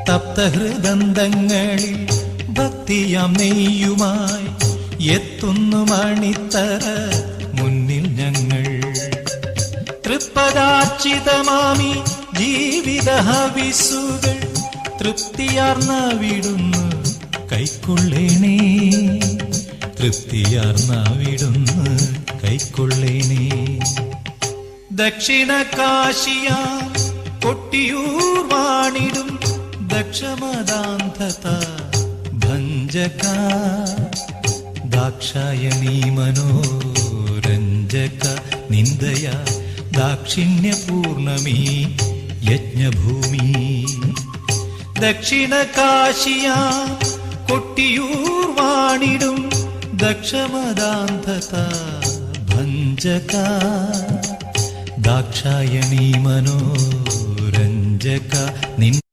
തപ്തഹൃദന്തങ്ങളിൽ ഭക്തിയാം നെയ്യുമായി എത്തുന്നു മണിത്തറ മുന്നിൽ ഞങ്ങൾ. തൃപ്പദാർച്ചിതമാമി ജീവിത ഹവിസുകൾ തൃപ്തിയാർന്ന വിടുന്നു കൈക്കൊള്ളേണേ, തൃപ്തിയാർന്ന വിടുന്നു കൈക്കൊള്ളേണേ. ദക്ഷിണ കാശിയ കൊട്ടിയൂർ വാണിടും ദക്ഷമദാന്ധത ഭഞ്ജക ദാക്ഷായണീ മനോരഞ്ജക നിന്ദയ ദാക്ഷിണ്യപൂർണമീ യജ്ഞഭൂമി. ദക്ഷിണ കാശിയ കൊട്ടിയൂർ വാണിടും ദക്ഷമദാന്ധത ഭഞ്ജക ദാക്ഷായണീ മനോരഞ്ജക നിന്ദ